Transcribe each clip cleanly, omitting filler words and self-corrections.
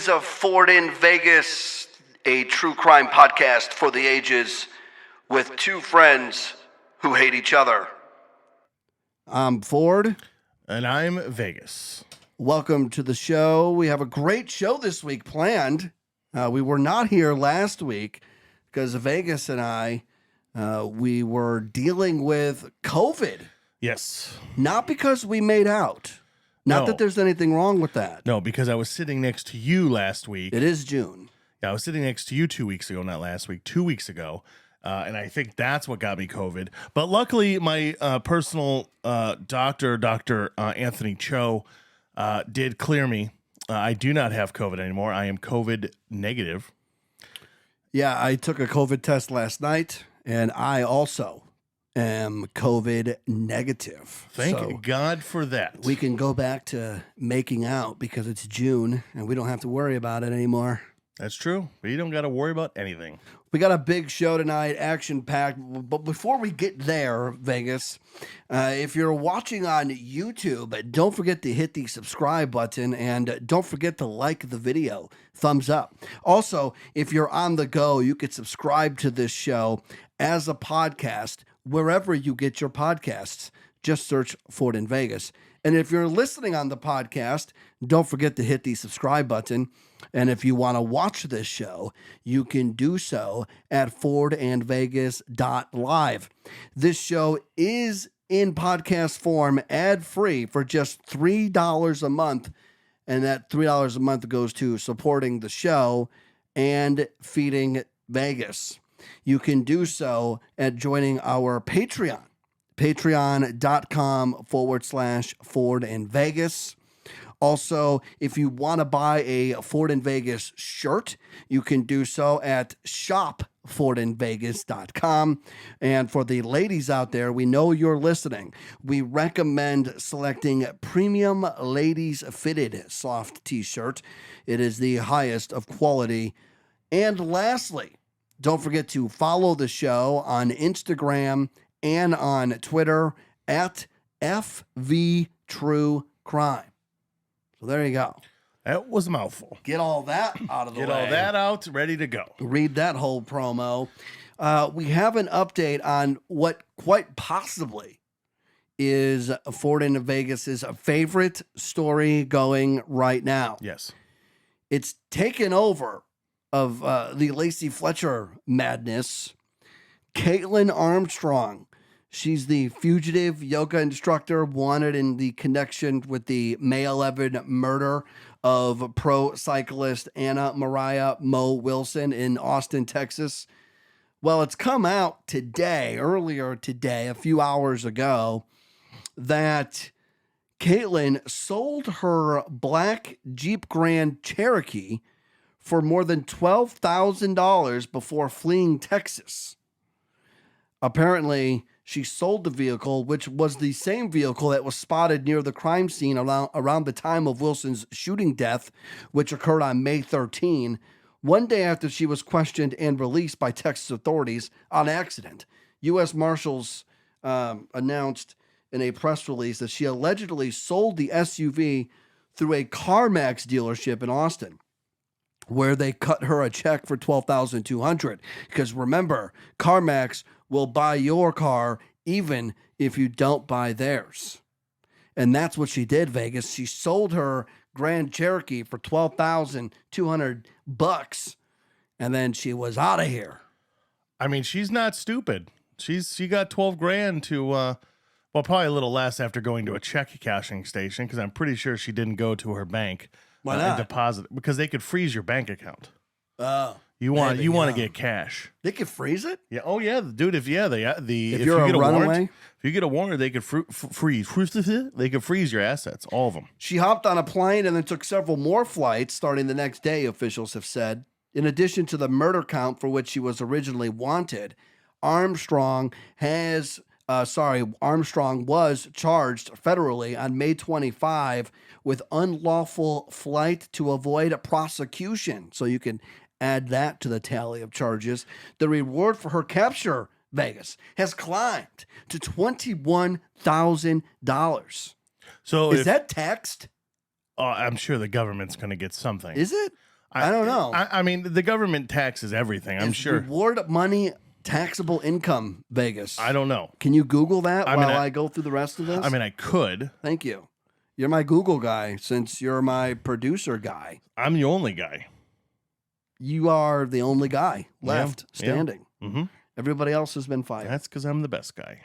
is a Ford in Vegas, a true crime podcast for the ages with two friends who hate each other. I'm Ford. And I'm Vegas. Welcome to the show. We have a great show this week planned. We were not here last week because Vegas and I, we were dealing with COVID. Yes. Not because we made out. Not that there's anything wrong with that. No, because I was sitting next to you last week. It is June. Yeah, I was sitting next to you 2 weeks ago, not last week, 2 weeks ago. And I think that's what got me COVID. But luckily, my personal doctor, Dr. Anthony Cho, did clear me. I do not have COVID anymore. I am COVID negative. Yeah, I took a COVID test last night, and I also am COVID negative. Thank God for that. We can go back to making out because it's June, and we don't have to worry about it anymore. That's true. But you don't got to worry about anything. We got a big show tonight, action-packed. But before we get there, Vegas, if you're watching on YouTube, don't forget to hit the subscribe button and don't forget to like the video. Thumbs up. Also, if you're on the go, you could subscribe to this show as a podcast wherever you get your podcasts. Just search Ford in Vegas. And if you're listening on the podcast, don't forget to hit the subscribe button. And if you want to watch this show, you can do so at fordandvegas.live. This show is in podcast form, ad-free, for just $3 a month. And that $3 a month goes to supporting the show and feeding Vegas. You can do so at joining our Patreon, patreon.com/Ford in Vegas. Also, if you want to buy a Ford in Vegas shirt, you can do so at shopfordinvegas.com. And for the ladies out there, we know you're listening. We recommend selecting premium ladies fitted soft t-shirt. It is the highest of quality. And lastly, don't forget to follow the show on Instagram and on Twitter at FVTrueCrime. So there you go. That was a mouthful. Get all that out of the way. Get all that out, ready to go. Read that whole promo. We have an update on what quite possibly is Ford in Vegas's favorite story going right now. Yes. It's taken over of the Lacey Fletcher madness. Kaitlin Armstrong. She's the fugitive yoga instructor wanted in the connection with the May 11 murder of pro cyclist Anna Mariah Mo Wilson in Austin, Texas. Well, it's come out today, earlier today, a few hours ago, that Kaitlin sold her black Jeep Grand Cherokee for more than $12,000 before fleeing Texas. Apparently, she sold the vehicle, which was the same vehicle that was spotted near the crime scene around the time of Wilson's shooting death, which occurred on May 13, one day after she was questioned and released by Texas authorities on accident. U.S. Marshals announced in a press release that she allegedly sold the SUV through a CarMax dealership in Austin, where they cut her a check for $12,200. Because remember, CarMax will buy your car even if you don't buy theirs. And that's what she did, Vegas. She sold her Grand Cherokee for $12,200, and then she was out of here. I mean, she's not stupid. She got 12 grand to, well, probably a little less after going to a check cashing station, because I'm pretty sure she didn't go to her bank. Why not? And deposit, because they could freeze your bank account. Oh. You want to get cash. They could freeze it? Yeah. Oh yeah, dude. If you get a runaway, if you get a warrant, they could freeze. They could freeze your assets, all of them. She hopped on a plane and then took several more flights starting the next day, officials have said. In addition to the murder count for which she was originally wanted, Armstrong was charged federally on May 25 with unlawful flight to avoid prosecution. So you can add that to the tally of charges. The reward for her capture, Vegas, has climbed to $21,000. So is that taxed? I'm sure the government's going to get something. Is it? I don't know. I mean, the government taxes everything. I'm Is sure. reward money taxable income, Vegas? I don't know. Can you Google that I mean, while I go through the rest of this? I mean, I could. Thank you. You're my Google guy since you're my producer guy. I'm the only guy. You are the only guy left Yeah. standing. Mm-hmm. Everybody else has been fired. That's because I'm the best guy.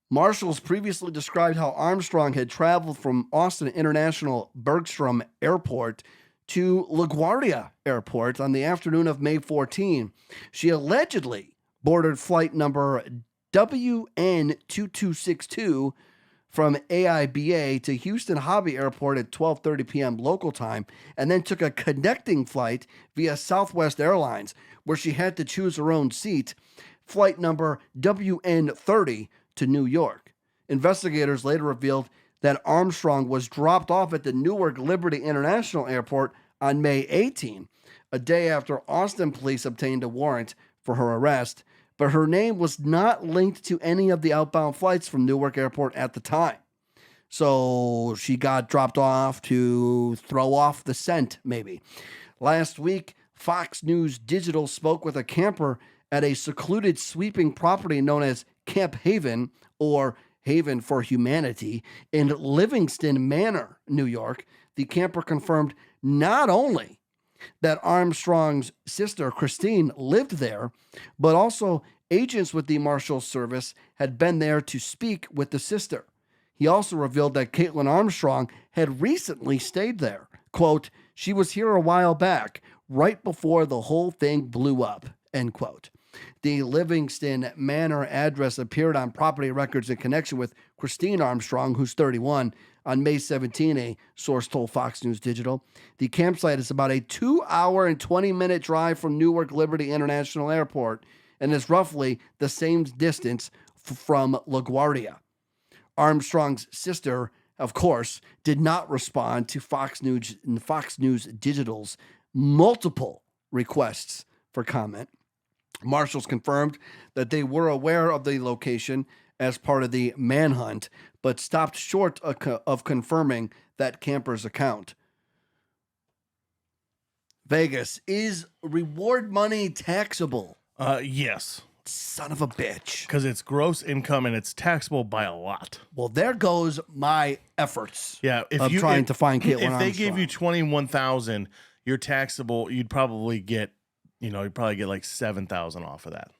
Marshals previously described how Armstrong had traveled from Austin International Bergstrom Airport to LaGuardia Airport on the afternoon of May 14. She allegedly boarded flight number WN2262 from AIBA to Houston Hobby Airport at 12:30 p.m. local time, and then took a connecting flight via Southwest Airlines, where she had to choose her own seat, flight number WN30 to New York. Investigators later revealed that Armstrong was dropped off at the Newark Liberty International Airport on May 18, a day after Austin police obtained a warrant for her arrest, but her name was not linked to any of the outbound flights from Newark Airport at the time. So she got dropped off to throw off the scent, maybe. Last week, Fox News Digital spoke with a camper at a secluded sweeping property known as Camp Haven, or Haven for Humanity, in Livingston Manor, New York. The camper confirmed not only that Armstrong's sister, Christine, lived there, but also agents with the Marshals Service had been there to speak with the sister. He also revealed that Kaitlin Armstrong had recently stayed there. Quote, "She was here a while back, right before the whole thing blew up," end quote. The Livingston Manor address appeared on property records in connection with Christine Armstrong, who's 31, on May 17, a source told Fox News Digital. The campsite is about a 2-hour and 20-minute drive from Newark Liberty International Airport and is roughly the same distance from LaGuardia. Armstrong's sister, of course, did not respond to Fox News Digital's multiple requests for comment. Marshals confirmed that they were aware of the location as part of the manhunt, but stopped short of confirming that camper's account. Vegas, is reward money taxable? Yes. Son of a bitch. Because it's gross income and it's taxable by a lot. Well, there goes my efforts. Yeah, trying to find Kaitlin Armstrong. If they gave you $21,000, you're taxable. You'd probably get like $7,000 off of that.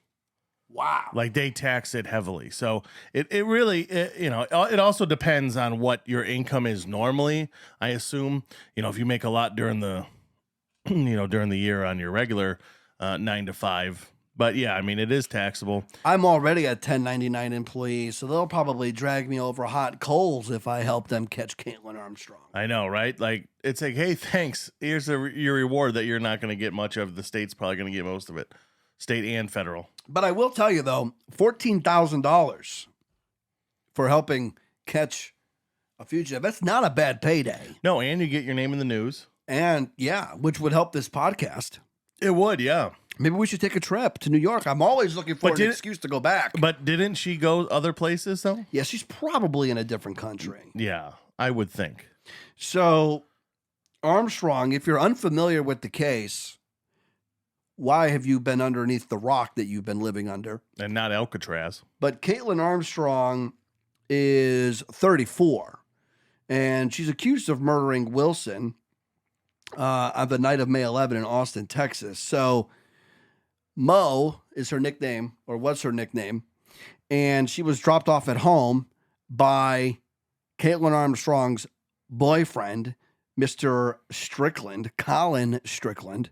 Wow. Like they tax it heavily. So it really, it also depends on what your income is normally. I assume, if you make a lot during the, during the year on your regular 9 to 5. But yeah, I mean, it is taxable. I'm already a 1099 employee, so they'll probably drag me over hot coals if I help them catch Kaitlin Armstrong. I know, right? Like, it's like, hey, thanks. Here's your reward that you're not going to get much of. The state's probably going to get most of it, state and federal. But I will tell you, though, $14,000 for helping catch a fugitive, that's not a bad payday. No, and you get your name in the news. And, yeah, which would help this podcast. It would, yeah. Maybe we should take a trip to New York. I'm always looking for an excuse to go back. But didn't she go other places, though? Yeah, she's probably in a different country. Yeah, I would think. So, Armstrong, if you're unfamiliar with the case, why have you been underneath the rock that you've been living under? And not Alcatraz. But Kaitlin Armstrong is 34, and she's accused of murdering Wilson on the night of May 11 in Austin, Texas. So, Mo is her nickname, or was her nickname, and she was dropped off at home by Kaitlin Armstrong's boyfriend, Mr. Strickland, Colin Strickland.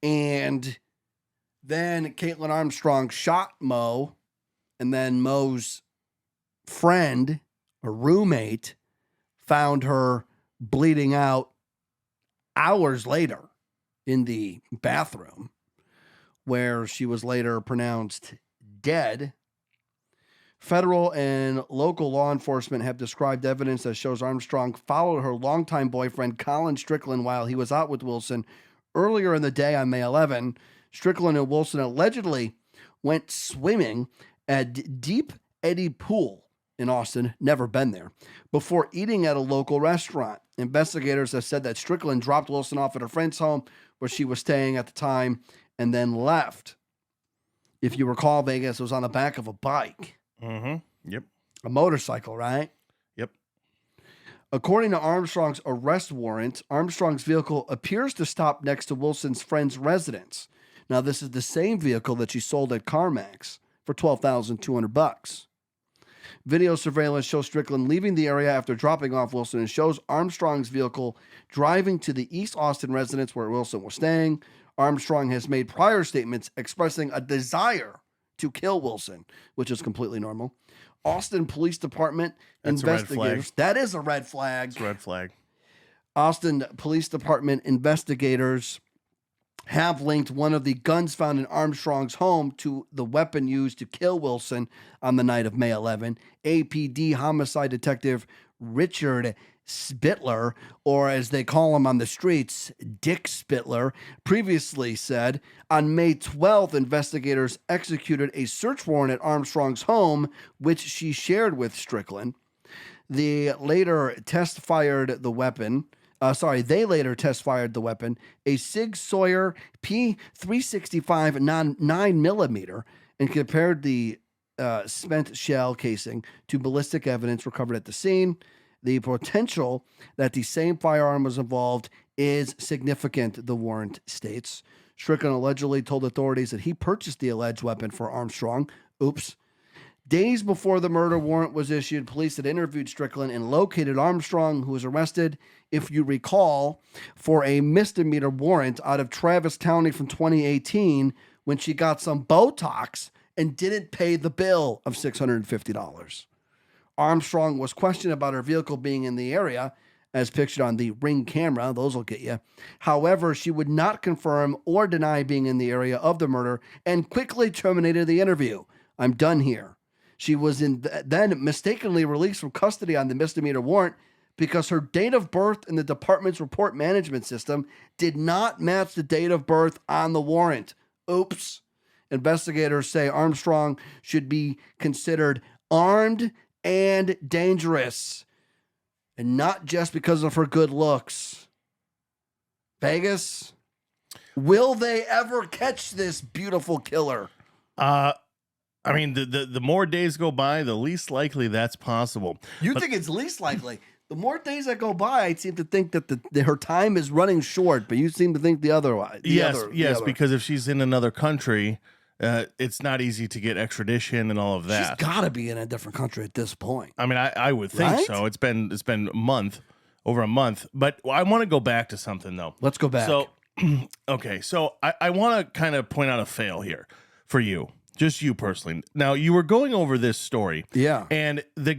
And then Kaitlin Armstrong shot Mo, and then Mo's friend, a roommate, found her bleeding out hours later in the bathroom, where she was later pronounced dead. Federal and local law enforcement have described evidence that shows Armstrong followed her longtime boyfriend, Colin Strickland, while he was out with Wilson earlier in the day on May 11. Strickland and Wilson allegedly went swimming at Deep Eddy Pool in Austin, never been there, before eating at a local restaurant. Investigators have said that Strickland dropped Wilson off at her friend's home where she was staying at the time and then left. If you recall, Vegas, it was on the back of a bike. Mm-hmm. Yep. A motorcycle, right? Yep. According to Armstrong's arrest warrant, Armstrong's vehicle appears to stop next to Wilson's friend's residence. Now, this is the same vehicle that she sold at CarMax for $12,200. Video surveillance shows Strickland leaving the area after dropping off Wilson and shows Armstrong's vehicle driving to the East Austin residence where Wilson was staying. Armstrong has made prior statements expressing a desire to kill Wilson, which is completely normal. Austin Police Department investigators. That is a red flag. It's a red flag. Austin Police Department investigators have linked one of the guns found in Armstrong's home to the weapon used to kill Wilson on the night of May 11. APD homicide detective Richard Spittler, or as they call him on the streets, Dick Spittler, previously said on May 12th, investigators executed a search warrant at Armstrong's home, which she shared with Strickland. They later test-fired the weapon, a Sig Sauer P365 9mm, and compared the spent shell casing to ballistic evidence recovered at the scene. The potential that the same firearm was involved is significant, the warrant states. Strickland allegedly told authorities that he purchased the alleged weapon for Armstrong. Oops. Days before the murder warrant was issued, police had interviewed Strickland and located Armstrong, who was arrested, if you recall, for a misdemeanor warrant out of Travis County from 2018 when she got some Botox and didn't pay the bill of $650. Armstrong was questioned about her vehicle being in the area, as pictured on the Ring camera. Those will get you. However, she would not confirm or deny being in the area of the murder and quickly terminated the interview. I'm done here. She was then mistakenly released from custody on the misdemeanor warrant because her date of birth in the department's report management system did not match the date of birth on the warrant. Oops. Investigators say Armstrong should be considered armed and dangerous, and not just because of her good looks. Vegas, will they ever catch this beautiful killer? I mean, the more days go by, the least likely that's possible. You think it's least likely? The more days that go by, I seem to think that her time is running short, but you seem to think the otherwise. Yes, because if she's in another country, it's not easy to get extradition and all of that. She's got to be in a different country at this point. I mean, I would think Right? so. It's been over a month. But I want to go back to something though. Let's go back. So, okay, so I want to kind of point out a fail here for you, just you personally. Now, you were going over this story, Yeah. and the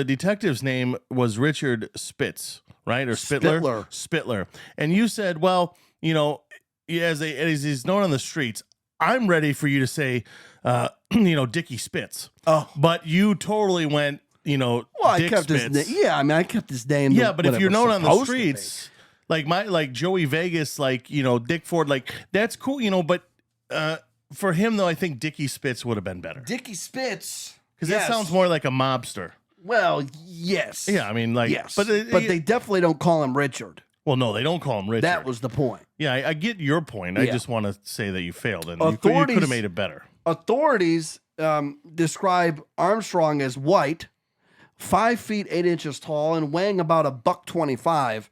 detective's name was Richard Spitz, right, or Spittler? Spittler. And you said, well, you know, as he's known on the streets, I'm ready for you to say, Dickie Spitz. Oh, But you totally went, well, Dick I kept Spitz. his name. Yeah, I mean, I kept his name. Yeah, but if you're known on the supposed to be. streets, like Joey Vegas, Dick Ford, that's cool, but for him though, I think Dickie Spitz would have been better. Dickie Spitz, Because that sounds more like a mobster. Well, yes. Yeah, I mean, yes, but they definitely don't call him Richard. Well, no, they don't call him Richard. That was the point. Yeah, I get your point. I Yeah. just want to say that you failed, and you Authorities- could have made it better. Authorities describe Armstrong as white, 5 feet 8 inches tall, and weighing about $125.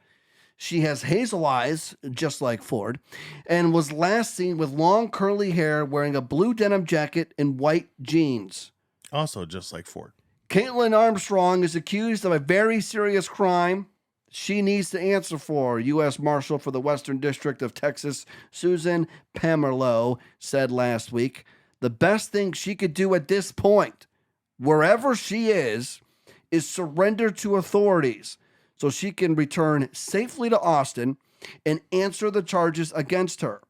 She has hazel eyes, just like Ford, and was last seen with long curly hair, wearing a blue denim jacket and white jeans. Also, just like Ford. Kaitlin Armstrong is accused of a very serious crime she needs to answer for, U.S. Marshal for the Western District of Texas, Susan Pamerlo, said last week. The best thing she could do at this point, wherever she is surrender to authorities so she can return safely to Austin and answer the charges against her.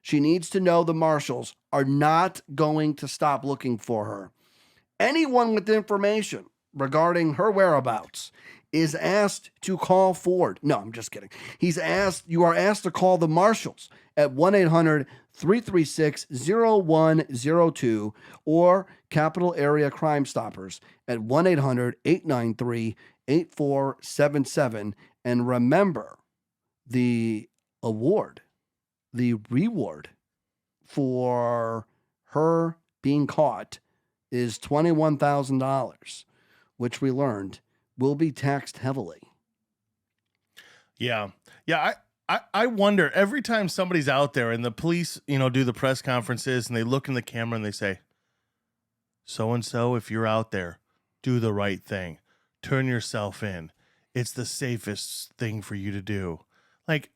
She needs to know the marshals are not going to stop looking for her. Anyone with information regarding her whereabouts is asked to call Ford. No, I'm just kidding. You are asked to call the marshals at 1-800-336-0102 or Capital Area Crime Stoppers at 1-800-893-8477. And remember, the reward for her being caught is $21,000, which we learned will be taxed heavily. Yeah. Yeah. I wonder every time somebody's out there and the police, do the press conferences and they look in the camera and they say, so-and-so, if you're out there, do the right thing. Turn yourself in. It's the safest thing for you to do. Like,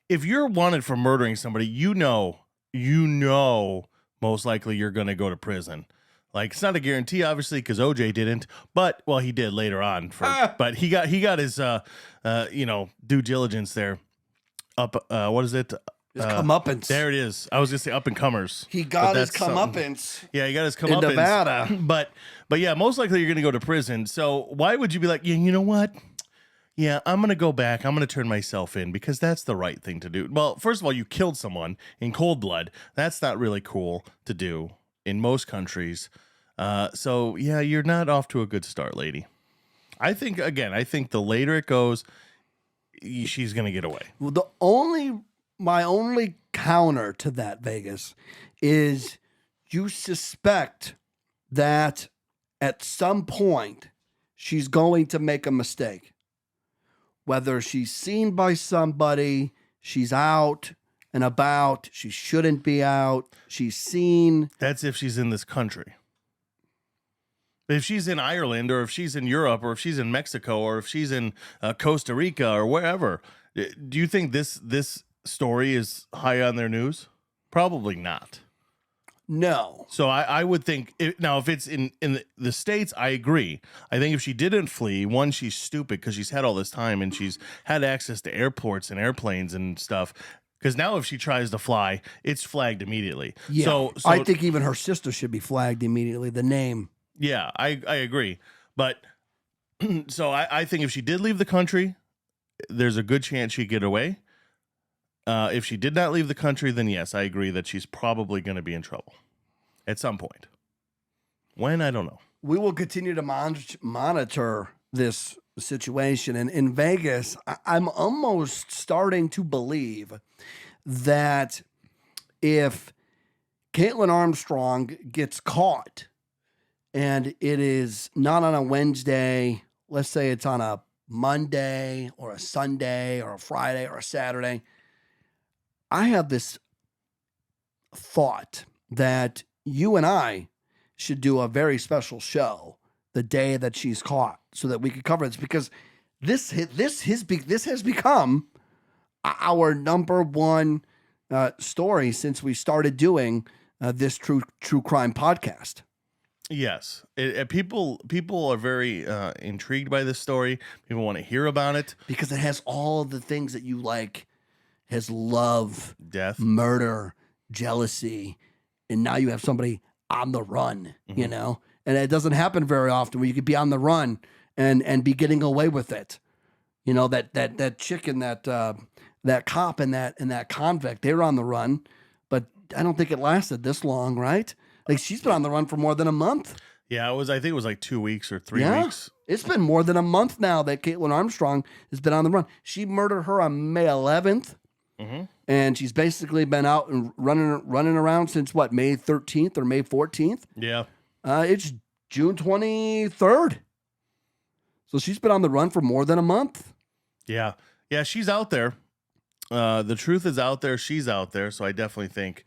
if you're wanted for murdering somebody, most likely you're going to go to prison. Like, it's not a guarantee, obviously, because OJ didn't, but, well, he did later on. But he got his, due diligence there. What is it? His comeuppance. There it is. I was going to say up and comers. He got his comeuppance. Yeah, he got his comeuppance. In Nevada. But yeah, most likely you're going to go to prison. So why would you be like, yeah, you know what? Yeah, I'm going to go back. I'm going to turn myself in because that's the right thing to do. Well, first of all, you killed someone in cold blood. That's not really cool to do in most countries. So, yeah, you're not off to a good start, lady. I think the later it goes, she's going to get away. Well, my only counter to that, Vegas, is you suspect that at some point she's going to make a mistake. Whether she's seen by somebody, she's out and about, she shouldn't be out, she's seen. That's if she's in this country. But if she's in Ireland or if she's in Europe or if she's in Mexico or if she's in Costa Rica or wherever, do you think this story is high on their news? Probably not. No. So I would think, if it's in the States, I agree. I think if she didn't flee, one, she's stupid because she's had all this time and she's had access to airports and airplanes and stuff. Because now if she tries to fly, it's flagged immediately. Yeah, so I think even her sister should be flagged immediately, the name. Yeah, I agree. But so I think if she did leave the country, there's a good chance she'd get away. If she did not leave the country, then yes, I agree that she's probably going to be in trouble at some point. When, I don't know. We will continue to monitor this situation. And in Vegas, I'm almost starting to believe that if Kaitlin Armstrong gets caught and it is not on a Wednesday, let's say it's on a Monday or a Sunday or a Friday or a Saturday, I have this thought that you and I should do a very special show the day that she's caught so that we could cover this, because this has become our number one story since we started doing this true crime podcast. Yes, people are very intrigued by this story. People want to hear about it because it has all the things that you like. Has love, death, murder, jealousy, and now you have somebody on the run, and it doesn't happen very often where you could be on the run and be getting away with it. That chick and that cop and that convict, they were on the run, but I don't think it lasted this long, right? Like, she's been on the run for more than a month. Yeah, I think it was like 2 weeks or 3 weeks. It's been more than a month now that Kaitlin Armstrong has been on the run. She murdered her on May 11th. Mm-hmm. And she's basically been out and running around since what, May 13th or May 14th? Yeah. It's June 23rd. So she's been on the run for more than a month. Yeah. Yeah, she's out there. The truth is out there. She's out there. So I definitely think,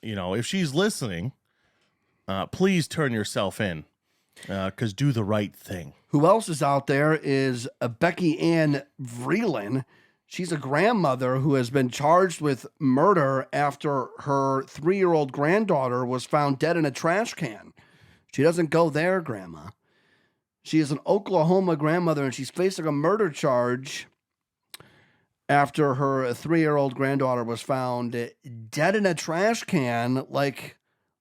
if she's listening, please turn yourself in because do the right thing. Who else is out there is Becky Ann Vreeland. She's a grandmother who has been charged with murder after her 3-year-old granddaughter was found dead in a trash can. She doesn't go there, Grandma. She is an Oklahoma grandmother, and she's facing a murder charge after her 3-year-old granddaughter was found dead in a trash can like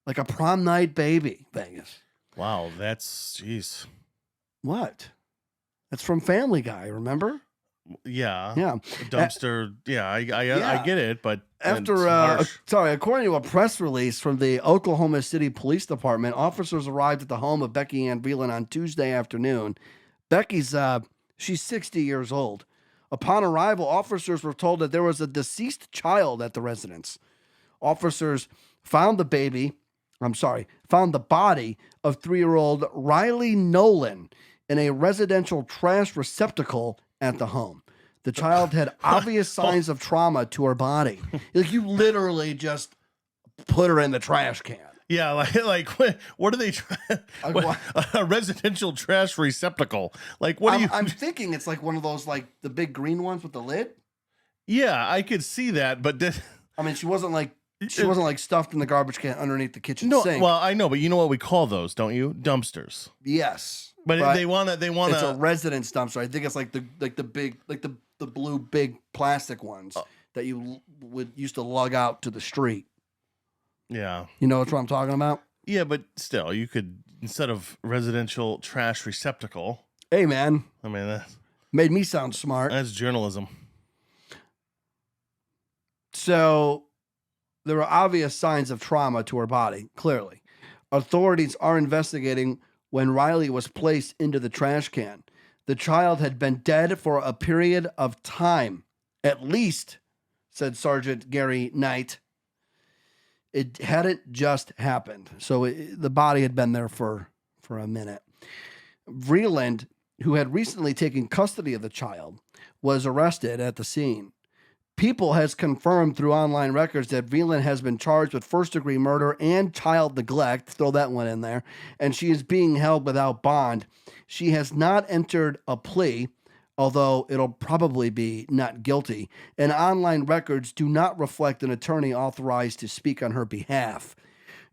a prom night baby, Vegas. Wow, jeez. What? That's from Family Guy, remember? Yeah. Yeah. Dumpster. Yeah, I get it, but After, it's harsh. according to a press release from the Oklahoma City Police Department, officers arrived at the home of Becky Ann Veland on Tuesday afternoon. Becky's, she's 60 years old. Upon arrival, officers were told that there was a deceased child at the residence. Officers found the body of 3-year-old Riley Nolan in a residential trash receptacle at the home. The child had obvious signs of trauma to her body. Like, you literally just put her in the trash can. Yeah, like what are they trying? A residential trash receptacle. Like, what do you? I'm thinking it's like one of those, like the big green ones with the lid. Yeah, I could see that, but I mean, she wasn't like stuffed in the garbage can underneath the kitchen no. sink. Well, I know, but you know what we call those, don't you? Dumpsters. Yes, but they want to. It's a residence dumpster. I think it's like the big, like the blue big plastic ones that you used to lug out to the street. Yeah. You know what I'm talking about? Yeah, but still, you could, instead of residential trash receptacle. Hey, man. I mean, that made me sound smart. That's journalism. So there were obvious signs of trauma to her body, clearly. Authorities are investigating when Riley was placed into the trash can. The child had been dead for a period of time, at least, said Sergeant Gary Knight. It hadn't just happened. So the body had been there for a minute. Vreeland, who had recently taken custody of the child, was arrested at the scene. People has confirmed through online records that Vreeland has been charged with first-degree murder and child neglect. Throw that one in there. And she is being held without bond. She has not entered a plea, although it'll probably be not guilty, and online records do not reflect an attorney authorized to speak on her behalf.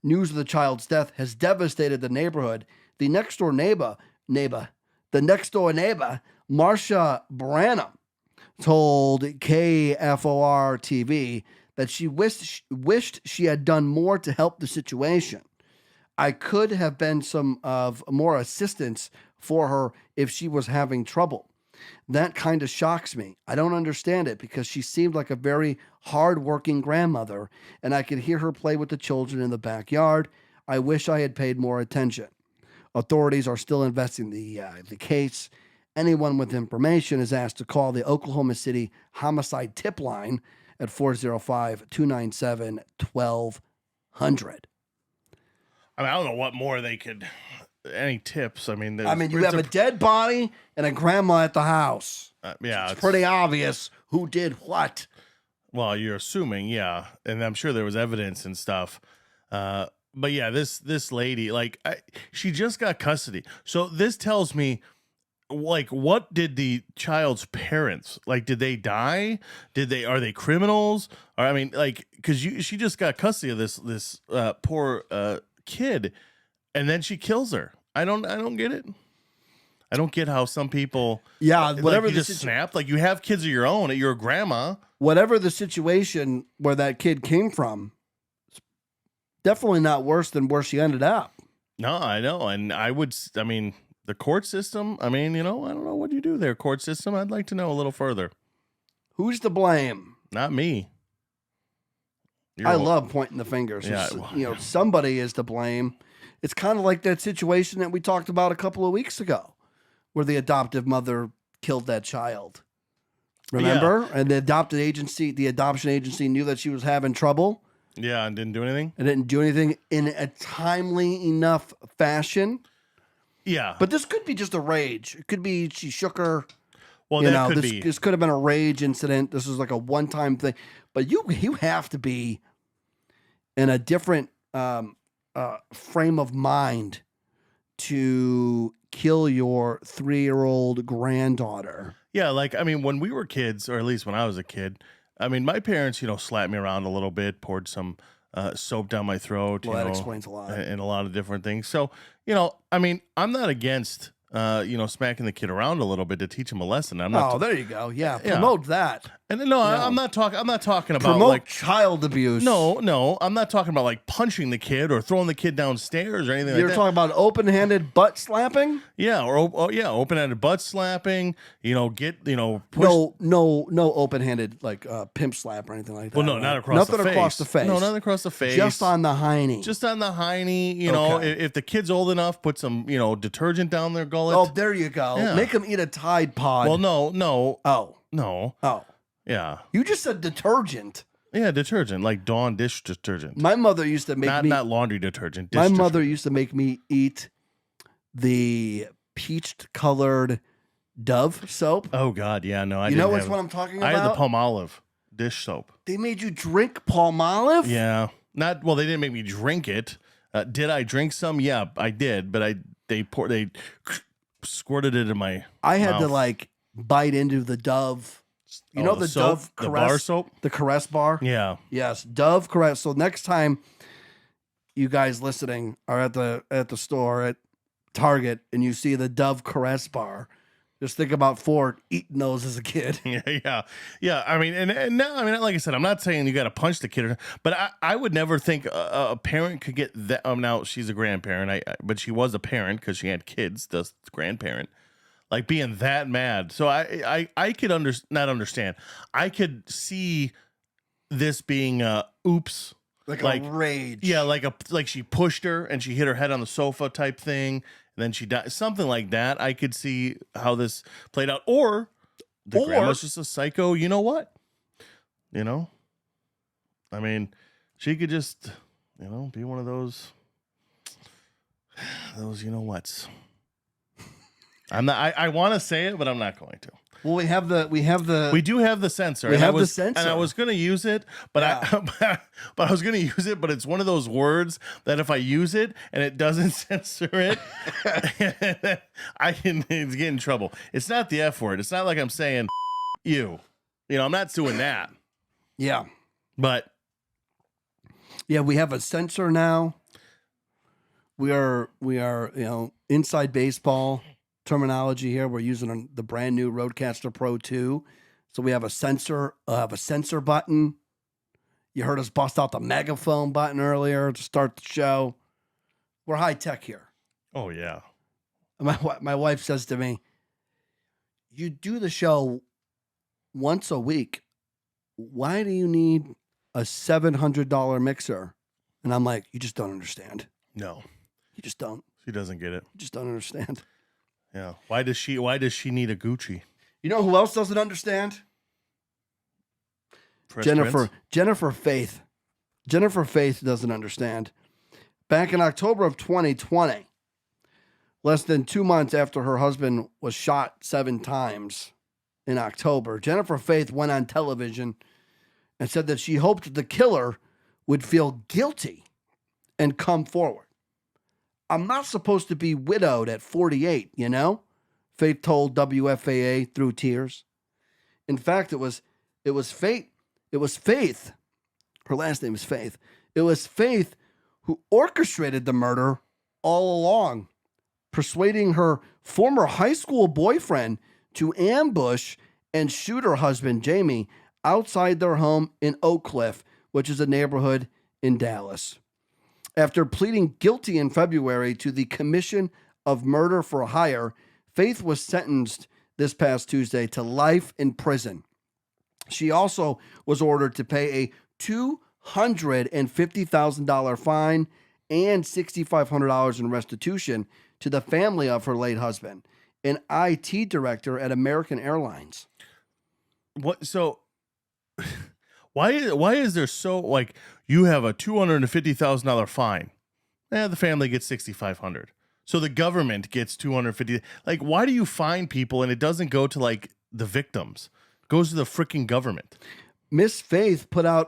News of the child's death has devastated the neighborhood. The next door neighbor, Marcia Branham, told KFOR TV that she wished she had done more to help the situation. I could have been some of more assistance for her if she was having trouble. That kind of shocks me. I don't understand it because she seemed like a very hard-working grandmother, and I could hear her play with the children in the backyard. I wish I had paid more attention. Authorities are still investigating the case. Anyone with information is asked to call the Oklahoma City Homicide Tip Line at 405-297-1200. I mean, I don't know what more they could. Any tips? I mean, you have a dead body and a grandma at the house. Yeah, it's pretty obvious who did what. Well, you're assuming, yeah, and I'm sure there was evidence and stuff. But yeah, this lady, like, she just got custody, so this tells me, like, what did the child's parents, like? Did they die? Are they criminals? Or I mean, like, because she just got custody of this poor kid, and then she kills her. I don't get it. I don't get how some people, whatever, like, you just snap. Like, you have kids of your own. You're a grandma. Whatever the situation where that kid came from, it's definitely not worse than where she ended up. No, I know, and I mean, the court system. I mean, I don't know what you do there, court system. I'd like to know a little further. Who's to blame? Not me. I love pointing the fingers. Yeah, somebody is to blame. It's kind of like that situation that we talked about a couple of weeks ago, where the adoptive mother killed that child. Remember? Yeah. And the adoption agency knew that she was having trouble. Yeah, and didn't do anything. And didn't do anything in a timely enough fashion. Yeah. But this could be just a rage. It could be she shook her. Well, that could be. This could have been a rage incident. This was like a one-time thing. But you have to be in a different frame of mind to kill your 3-year-old granddaughter. Yeah, like, I mean, when we were kids, or at least when I was a kid, I mean, my parents, slapped me around a little bit, poured some soap down my throat. Well, that explains a lot. And a lot of different things. So, I mean, I'm not against, smacking the kid around a little bit to teach him a lesson. I'm not. There you go. Yeah, promote that. And no, I'm not talking about Promote like child abuse. no, I'm not talking about like punching the kid or throwing the kid downstairs or anything like You're that. talking about open-handed butt slapping? Yeah, or open-handed butt slapping. Push. No open-handed like pimp slap or anything like that. Well, no, right? not across Nothing the face. across the face. No, nothing across the face. Just on the hiney. Just on the hiney. You know, Okay. if the kid's old enough, put some detergent down their gullet. Oh, there you go. Yeah. Make them eat a Tide Pod. Well, no. Oh. No. Oh. Yeah. You just said detergent. Yeah, detergent, like Dawn dish detergent. My mother used to make not laundry detergent. Dish my detergent. mother used to make me eat the peached colored Dove soap. Oh God, yeah, no, I You didn't know have what it. I'm talking I about? had the Palmolive dish soap. They made you drink Palmolive? Yeah, they didn't make me drink it. Did I drink some? Yeah, I did, but they squirted it in my. I had mouth. to like bite into the Dove. You know the soap, Dove the Caress, bar soap. the Caress bar. Yeah, Yes, Dove Caress. So next time you guys listening are at the store at Target and you see the Dove Caress bar, just think about Ford eating those as a kid. yeah. I mean, and now, I mean, like I said, I'm not saying you got to punch the kid, but I would never think a parent could get that. Now she's a grandparent, but she was a parent because she had kids. The grandparent. Like being that mad. So I could not understand. I could see this being oops. Like a rage. Yeah, like she pushed her and she hit her head on the sofa type thing. And then she died. Something like that. I could see how this played out. Or the grandma's just a psycho. You know what? I mean, she could just, be one of those whats. I'm not. I want to say it, but I'm not going to. Well, we do have the sensor. We have the sensor, and I was going to use it, but I was going to use it, but it's one of those words that if I use it and it doesn't censor it, it's get in trouble. It's not the F word. It's not like I'm saying you. I'm not doing that. Yeah. But yeah, we have a sensor now. We are inside baseball terminology here. We're using the brand new Rodecaster Pro 2. So we have a sensor button. You heard us bust out the megaphone button earlier to start the show. We're high tech here. Oh yeah. My wife says to me, "You do the show once a week. Why do you need a $700 mixer?" And I'm like, "You just don't understand. No. You just don't. She doesn't get it. You just don't understand." Yeah. Why does she need a Gucci? You know who else doesn't understand? Fresh Jennifer Prince? Jennifer Faith. Jennifer Faith doesn't understand. Back in October of 2020, less than 2 months after her husband was shot 7 times in October, Jennifer Faith went on television and said that she hoped the killer would feel guilty and come forward. "I'm not supposed to be widowed at 48, Faith told WFAA through tears. In fact, it was Faith. Her last name is Faith. It was Faith who orchestrated the murder all along, persuading her former high school boyfriend to ambush and shoot her husband, Jamie, outside their home in Oak Cliff, which is a neighborhood in Dallas. After pleading guilty in February to the commission of murder for hire, Faith was sentenced this past Tuesday to life in prison. She also was ordered to pay a $250,000 fine and $6,500 in restitution to the family of her late husband, an IT director at American Airlines. What? So why is there so like you have a $250,000 fine? The family gets $6,500. So the government gets $250. Like, why do you fine people and it doesn't go to like the victims? It goes to the freaking government. Miss Faith put on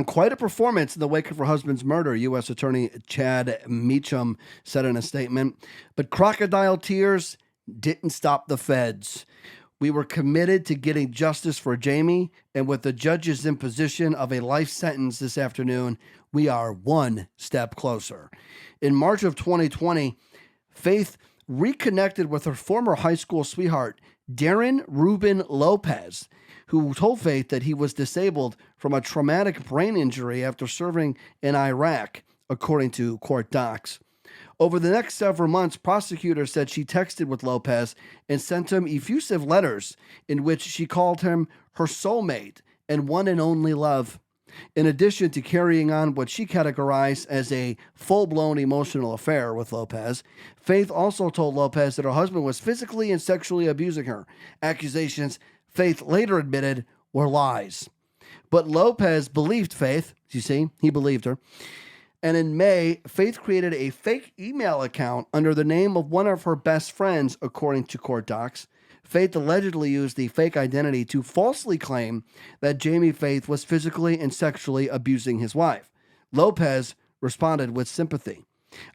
quite a performance in the wake of her husband's murder, U.S. Attorney Chad Meacham said in a statement. But crocodile tears didn't stop the feds. "We were committed to getting justice for Jamie, and with the judge's imposition of a life sentence this afternoon, we are one step closer." In March of 2020, Faith reconnected with her former high school sweetheart, Darren Ruben Lopez, who told Faith that he was disabled from a traumatic brain injury after serving in Iraq, according to court docs. Over the next several months, prosecutors said she texted with Lopez and sent him effusive letters in which she called him her soulmate and one and only love. In addition to carrying on what she categorized as a full-blown emotional affair with Lopez, Faith also told Lopez that her husband was physically and sexually abusing her. Accusations Faith later admitted were lies. But Lopez believed Faith. You see, he believed her. And in May, Faith created a fake email account under the name of one of her best friends, according to court docs. Faith allegedly used the fake identity to falsely claim that Jamie Faith was physically and sexually abusing his wife. Lopez responded with sympathy.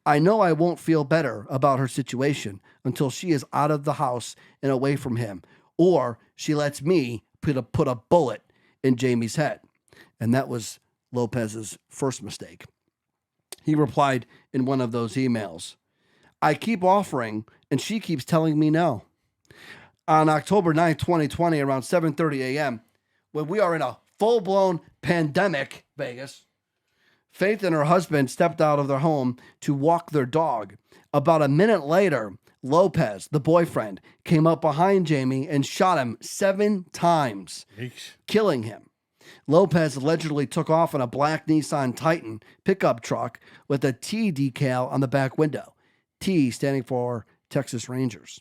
I know I won't feel better about her situation until she is out of the house and away from him, or she lets me put a bullet in Jamie's head. And that was Lopez's first mistake. He replied in one of those emails, I keep offering, and she keeps telling me no. On October 9th, 2020, around 7:30 a.m., when we are in a full-blown pandemic, Vegas, Faith and her husband stepped out of their home to walk their dog. About a minute later, Lopez, the boyfriend, came up behind Jamie and shot him 7 times, killing him. Lopez allegedly took off in a black Nissan Titan pickup truck with a T decal on the back window, T standing for Texas Rangers.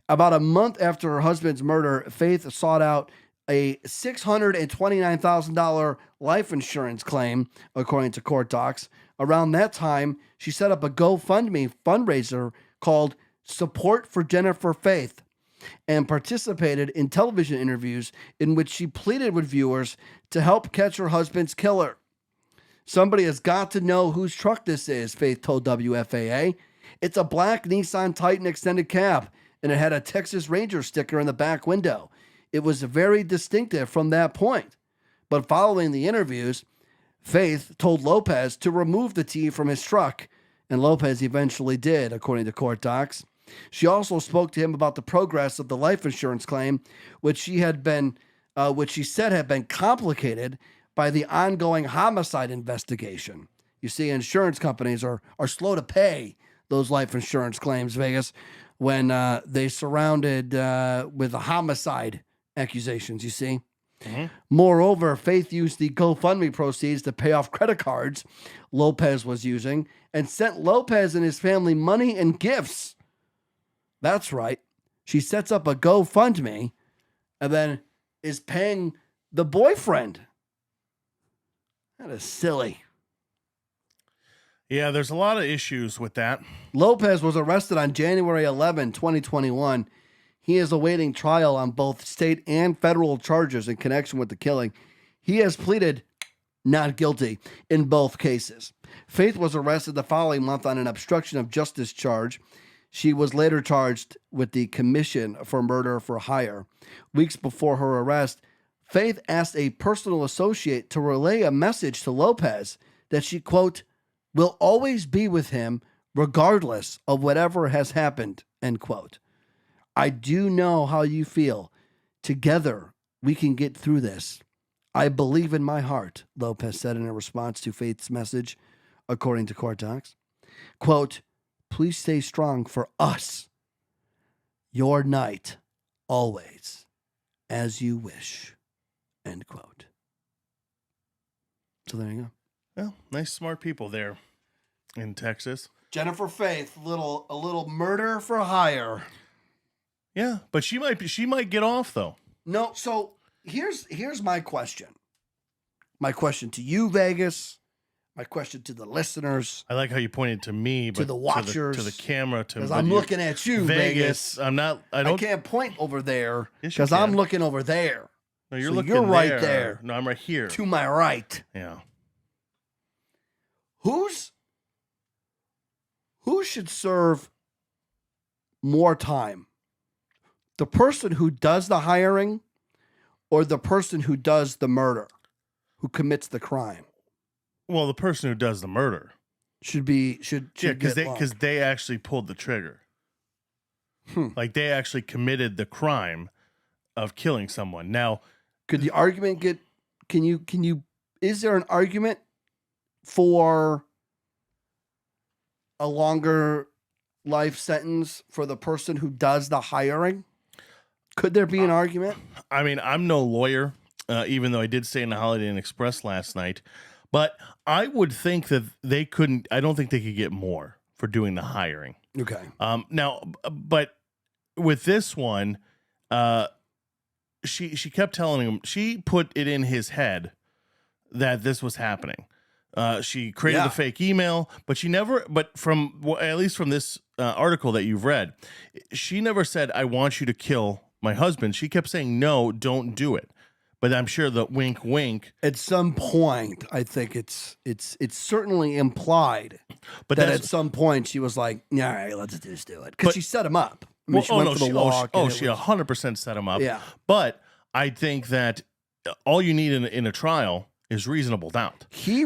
About a month after her husband's murder, Faith sought out a $629,000 life insurance claim, according to court docs. Around that time, she set up a GoFundMe fundraiser called Support for Jennifer Faith and participated in television interviews in which she pleaded with viewers to help catch her husband's killer. Somebody has got to know whose truck this is, Faith told WFAA. It's a black Nissan Titan extended cab, and it had a Texas Ranger sticker in the back window. It was very distinctive from that point. But following the interviews, Faith told Lopez to remove the T from his truck, and Lopez eventually did, according to court docs. She also spoke to him about the progress of the life insurance claim, which she said had been complicated by the ongoing homicide investigation. You see, insurance companies are slow to pay those life insurance claims, Vegas, when they surrounded with the homicide accusations, you see. Mm-hmm. Moreover, Faith used the GoFundMe proceeds to pay off credit cards Lopez was using and sent Lopez and his family money and gifts. That's right. She sets up a GoFundMe and then is paying the boyfriend. That is silly. Yeah, there's a lot of issues with that. Lopez was arrested on January 11, 2021. He is awaiting trial on both state and federal charges in connection with the killing. He has pleaded not guilty in both cases. Faith was arrested the following month on an obstruction of justice charge. She was later charged with the commission for murder for hire. Weeks before her arrest, Faith asked a personal associate to relay a message to Lopez that she, quote, will always be with him regardless of whatever has happened, end quote. I do know how you feel. Together, we can get through this. I believe in my heart, Lopez said in a response to Faith's message, according to court docs. Quote, please stay strong for us. Your night, always, as you wish, end quote. So there you go. Well, nice, smart people there in Texas. Jennifer Faith, a little murder for hire. Yeah, but she might get off though. No, so here's my question. My question to you, Vegas. My question to the listeners. I like how you pointed to me, but to the watchers, to the camera, because I'm looking at you, Vegas. I can't point over there because yes, I'm looking over there. No, you're so looking. You're right there. No, I'm right here. To my right. Yeah. Who should serve more time? The person who does the hiring or the person who does the murder, who commits the crime? Well, the person who does the murder should because they actually pulled the trigger. Like they actually committed the crime of killing someone. Now, Could the argument get? Can you? Is there an argument for a longer life sentence for the person who does the hiring? Could there be an argument? I mean, I'm no lawyer, even though I did stay in the Holiday Inn Express last night. But I would think that they couldn't. I don't think they could get more for doing the hiring. Okay. Now, but with this one, she kept telling him, she put it in his head that this was happening. She created the fake email, but she never, but at least from this article that you've read, she never said, I want you to kill my husband. She kept saying, no, don't do it. But I'm sure the wink, wink. At some point, I think it's certainly implied, But that at some point she was like, "All right, let's just do it," because she set him up. I mean, she went for the walk. She 100% set him up. Yeah. But I think that all you need in a trial is reasonable doubt. He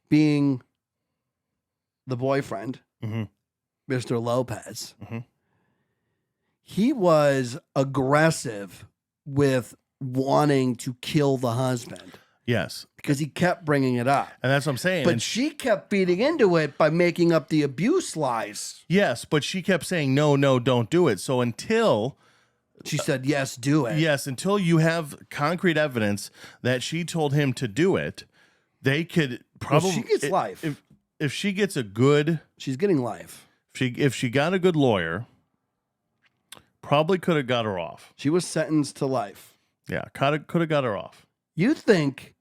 being the boyfriend, Mr. Lopez. He was aggressive with wanting to kill the husband. Yes. Because he kept bringing it up. And that's what I'm saying. But she kept feeding into it by making up the abuse lies. Yes, but she kept saying, no, don't do it. So until she said, yes, do it. Yes, until you have concrete evidence that she told him to do it, they could probably... Well, she gets life. If she gets a good... She's getting life. If she got a good lawyer, probably could have got her off. She was sentenced to life. Yeah, could have got her off. You think...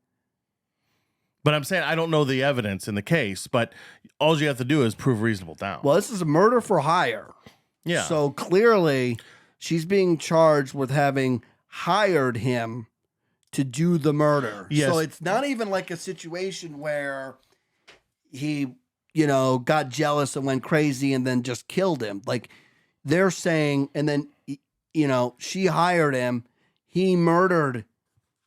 But I'm saying I don't know the evidence in the case, but all you have to do is prove reasonable doubt. Well, this is a murder for hire. Yeah. So clearly, she's being charged with having hired him to do the murder. Yes. So it's not even like a situation where he, got jealous and went crazy and then just killed him. Like they're saying, and then, she hired him. He murdered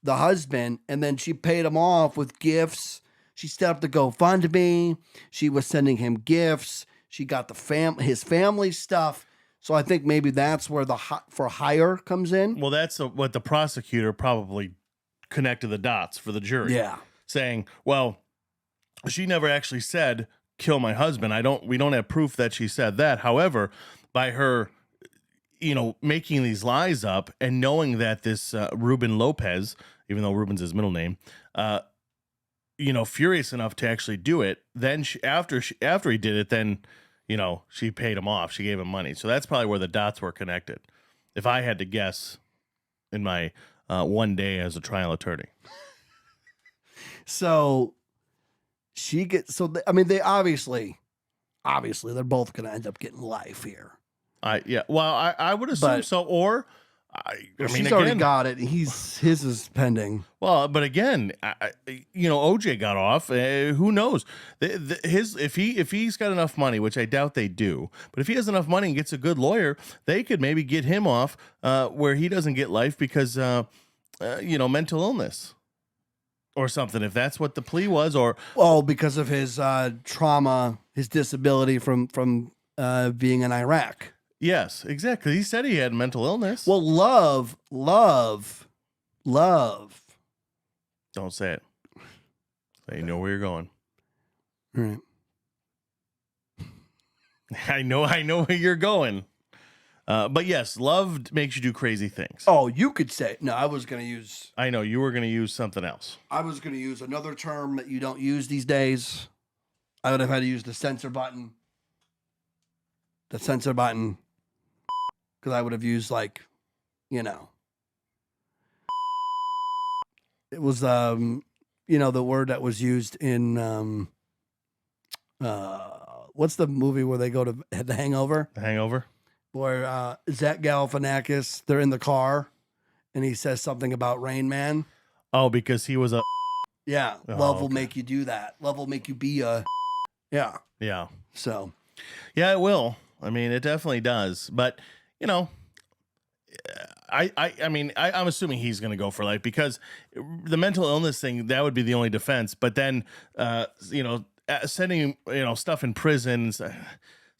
the husband, and then she paid him off with gifts. She set up the GoFundMe. She was sending him gifts. She got his family stuff. So I think maybe that's where the for hire comes in. Well, that's what the prosecutor probably connected the dots for the jury. Yeah, saying, well, she never actually said kill my husband. We don't have proof that she said that. However, by her making these lies up and knowing that this Ruben Lopez, even though Ruben's his middle name, furious enough to actually do it, then after he did it, then, she paid him off. She gave him money. So that's probably where the dots were connected. If I had to guess in my one day as a trial attorney. So they obviously they're both going to end up getting life here. I would assume so. Or she's already got it. His is pending. Well, but again, OJ got off. Who knows? If he's got enough money, which I doubt they do, but if he has enough money and gets a good lawyer, they could maybe get him off where he doesn't get life because mental illness or something. If that's what the plea was, or because of his trauma, his disability from being in Iraq. Yes, exactly. He said he had mental illness. Well, love. Don't say it. So you know where you're going. All right. I know where you're going. But yes, love makes you do crazy things. Oh, you could say no. I was going to use. I know you were going to use something else. I was going to use another term that you don't use these days. I would have had to use the censor button. The censor button. Because I would have used it was the word that was used in what's the movie where they go to The Hangover? The Hangover, where Zach Galifianakis, they're in the car, and he says something about Rain Man. Oh, because he was a love will make you do that. Love will make you be a yeah. So it will. I mean, it definitely does, but. I'm assuming he's going to go for life because the mental illness thing, that would be the only defense. But then, sending, stuff in prison, it's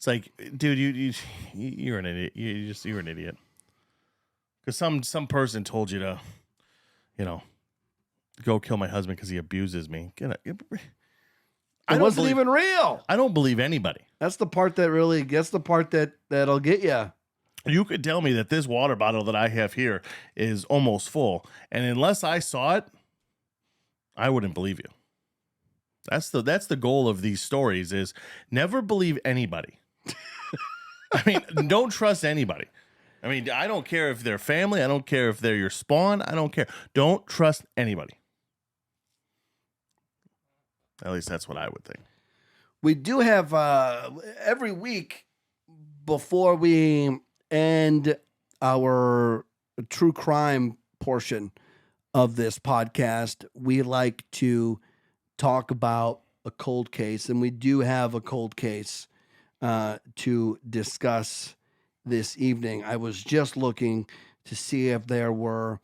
like, dude, you're an idiot. You're an idiot. Because some person told you to, go kill my husband because he abuses me. It wasn't even real. I don't believe anybody. That's the part that'll get you. You could tell me that this water bottle that I have here is almost full, and unless I saw it, I wouldn't believe you. That's the goal of these stories is never believe anybody. I mean, don't trust anybody. I mean, I don't care if they're family. I don't care if they're your spawn. I don't care. Don't trust anybody. At least that's what I would think. We do have every week before we end our true crime portion of this podcast, we like to talk about a cold case, and we do have a cold case to discuss this evening. I was just looking to see if there were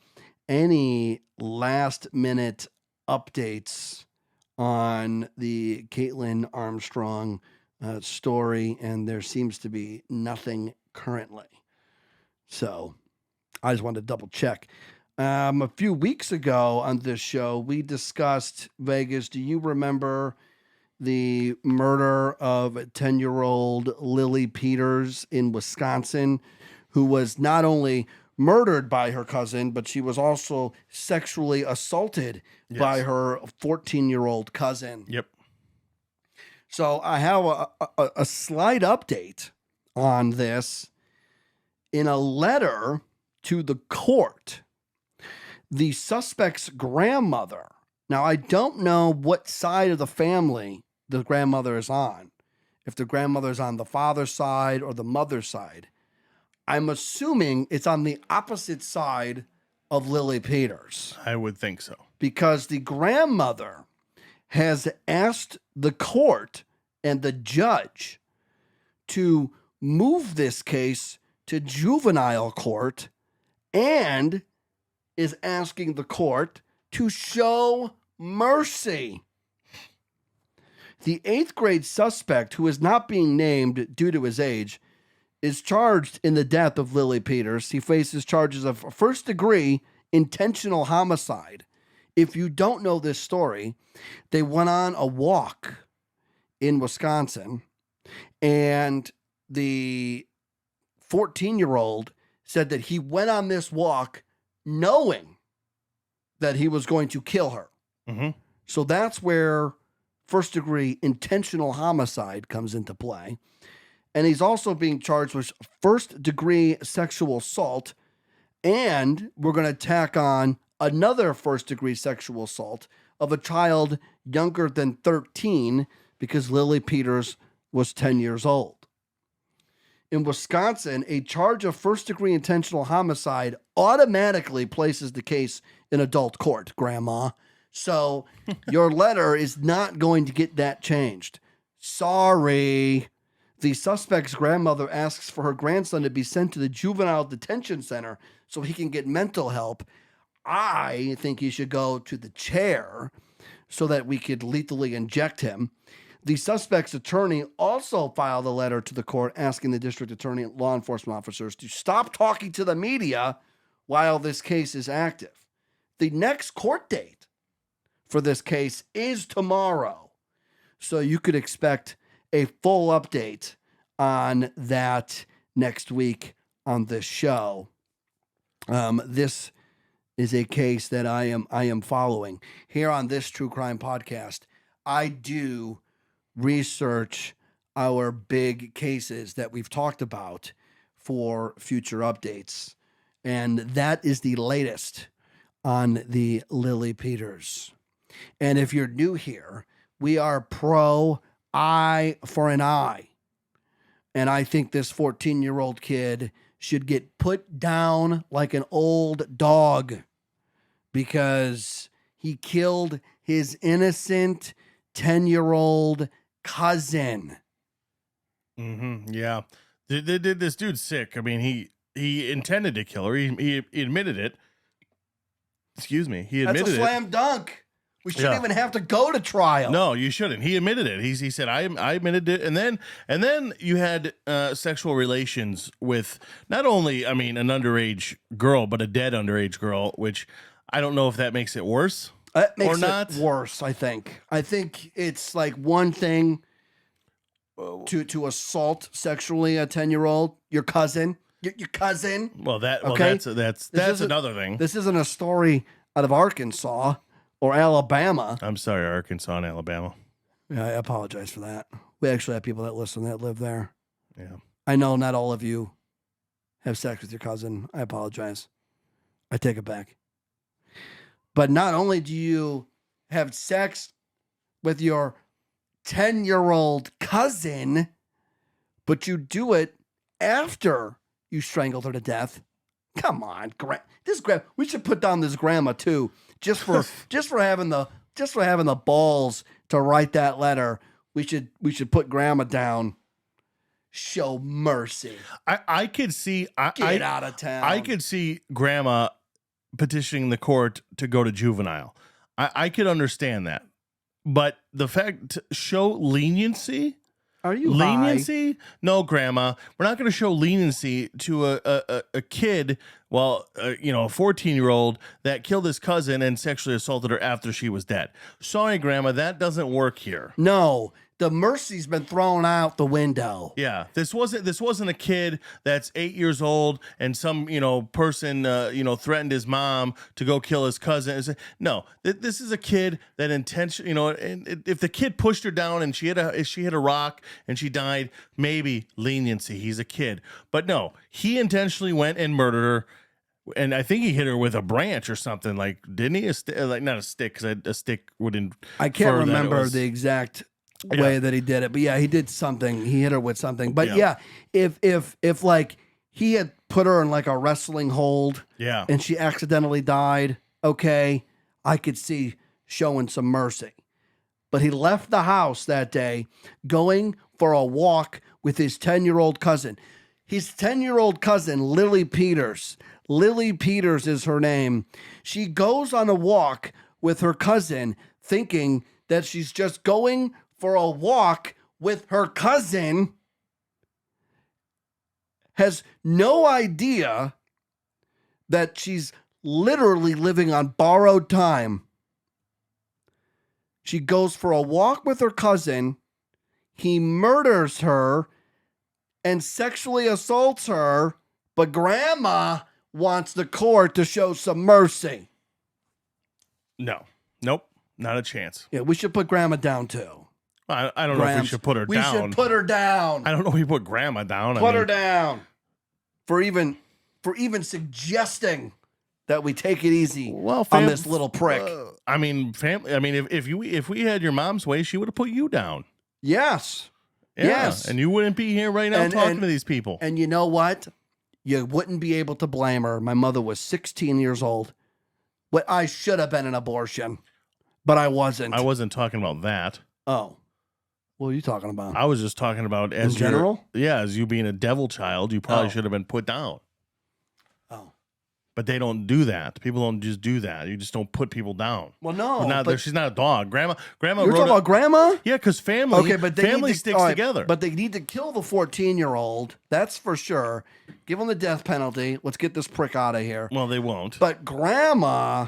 any last minute updates on the Kaitlin Armstrong story, and there seems to be nothing currently. So I just wanted to double check. A few weeks ago on this show, we discussed Vegas. Do you remember the murder of 10-year-old Lily Peters in Wisconsin, who was not only murdered by her cousin, but she was also sexually assaulted by her 14-year-old cousin? Yep. So I have a slight update on this. In a letter to the court, the suspect's grandmother, now I don't know what side of the family the grandmother is on, if the grandmother is on the father's side or the mother's side. I'm assuming it's on the opposite side of Lily Peters. I would think so. Because the grandmother has asked the court and the judge to move this case to juvenile court and is asking the court to show mercy. The 8th grade suspect, who is not being named due to his age, is charged in the death of Lily Peters. He faces charges of first-degree intentional homicide. If you don't know this story, they went on a walk in Wisconsin, and the 14-year-old said that he went on this walk knowing that he was going to kill her. Mm-hmm. So that's where first-degree intentional homicide comes into play. And he's also being charged with first-degree sexual assault, and we're going to tack on another first-degree sexual assault of a child younger than 13 because Lily Peters was 10 years old. In Wisconsin, a charge of first-degree intentional homicide automatically places the case in adult court, Grandma. So your letter is not going to get that changed. Sorry. The suspect's grandmother asks for her grandson to be sent to the juvenile detention center so he can get mental help. I think he should go to the chair so that we could lethally inject him. The suspect's attorney also filed a letter to the court asking the district attorney and law enforcement officers to stop talking to the media while this case is active. The next court date for this case is tomorrow. So you could expect a full update on that next week on this show. This is a case that I am following here on this True Crime Podcast. I do research our big cases that we've talked about for future updates, and that is the latest on the Lily Peters. And if you're new here, we are pro eye for an eye. And I think this 14-year-old kid should get put down like an old dog because he killed his innocent 10-year-old cousin. Mm-hmm. Yeah. This dude's sick. I mean, he intended to kill her. He admitted it. Excuse me. He admitted it. That's a slam dunk. We shouldn't even have to go to trial. No, you shouldn't. He admitted it. He said, I admitted it. And then you had sexual relations with not only, I mean, an underage girl, but a dead underage girl, which I don't know if that makes it worse Makes or not. it worse, I think. I think it's like one thing to assault sexually a 10-year-old, your cousin. Your cousin. Well, okay? That's another thing. This isn't a story out of Arkansas or Alabama. I'm sorry, Arkansas and Alabama. Yeah, I apologize for that. We actually have people that listen that live there. Yeah. I know not all of you have sex with your cousin. I apologize. I take it back. But not only do you have sex with your 10-year-old cousin, but you do it after you strangled her to death. Come on, we should put down this grandma too, just for having the balls to write that letter. We should put grandma down. Show mercy. I could see Get out of town. I could see grandma petitioning the court to go to juvenile. I could understand that. But the fact to show leniency? Are you leniency? high? No, grandma. We're not going to show leniency to a kid, a 14-year-old that killed his cousin and sexually assaulted her after she was dead. Sorry, grandma, that doesn't work here. No. The mercy's been thrown out the window. Yeah, this wasn't a kid that's 8 years old and some person threatened his mom to go kill his cousin. No, this is a kid that and if the kid pushed her down and she hit a rock and she died, maybe leniency. He's a kid, but no, he intentionally went and murdered her. And I think he hit her with a branch or something. Like, didn't he? Not a stick, because a stick wouldn't. I can't remember the exact way that he did it, but yeah, he did something. He hit her with something. But yeah, if like he had put her in like a wrestling hold, and she accidentally died, okay, I could see showing some mercy. But he left the house that day going for a walk with his 10-year-old cousin. His 10-year-old cousin, Lily Peters. Lily Peters is her name. She goes on a walk with her cousin thinking that she's just going for a walk with her cousin, has no idea that she's literally living on borrowed time. She goes for a walk with her cousin. He murders her and sexually assaults her, but grandma wants the court to show some mercy. No. Nope. Not a chance. Yeah, we should put grandma down too. I don't know if we should put her down. We should put her down. I don't know if we put grandma down. Put her down. For even suggesting that we take it easy on this little prick. Family. I mean, if we had your mom's way, she would have put you down. Yes. Yeah, yes. And you wouldn't be here right now talking to these people. And you know what? You wouldn't be able to blame her. My mother was 16 years old. What I should have been an abortion, but I wasn't. I wasn't talking about that. Oh. What are you talking about? I was just talking about as in general? As you being a devil child, you probably should have been put down. Oh. But they don't do that. People don't just do that. You just don't put people down. Well, no. She's not a dog. Grandma You're talking about grandma? Yeah, because family sticks together. But they need to kill the 14-year-old. That's for sure. Give him the death penalty. Let's get this prick out of here. Well, they won't. But grandma,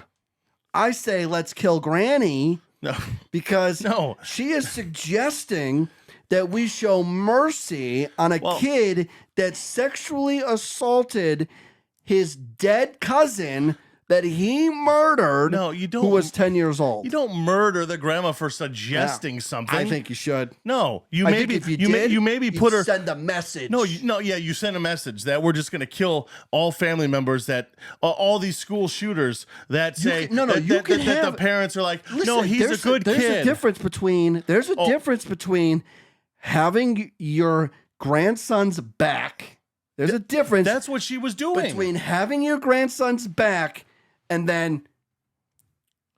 I say let's kill Granny. No. Because she is suggesting that we show mercy on a kid that sexually assaulted his dead cousin that he murdered, who was 10 years old. You don't murder the grandma for suggesting something. I think you should. No, you maybe put her send a message. You send a message that we're just going to kill all family members, that all these school shooters that say that the parents are like, listen, no, he's a good kid. There's a difference between having your grandson's back. There's a difference. That's what she was doing. Between having your grandson's back and then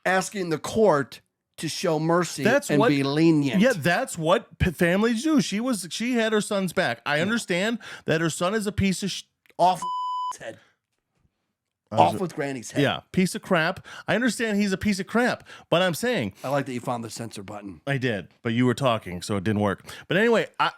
asking the court to show mercy and be lenient. Yeah, that's what families do. She had her son's back. I understand that her son is a piece of off head. Off with Granny's head. Yeah, piece of crap. I understand he's a piece of crap, but I'm saying I like that you found the censor button. I did, but you were talking, so it didn't work. But anyway, I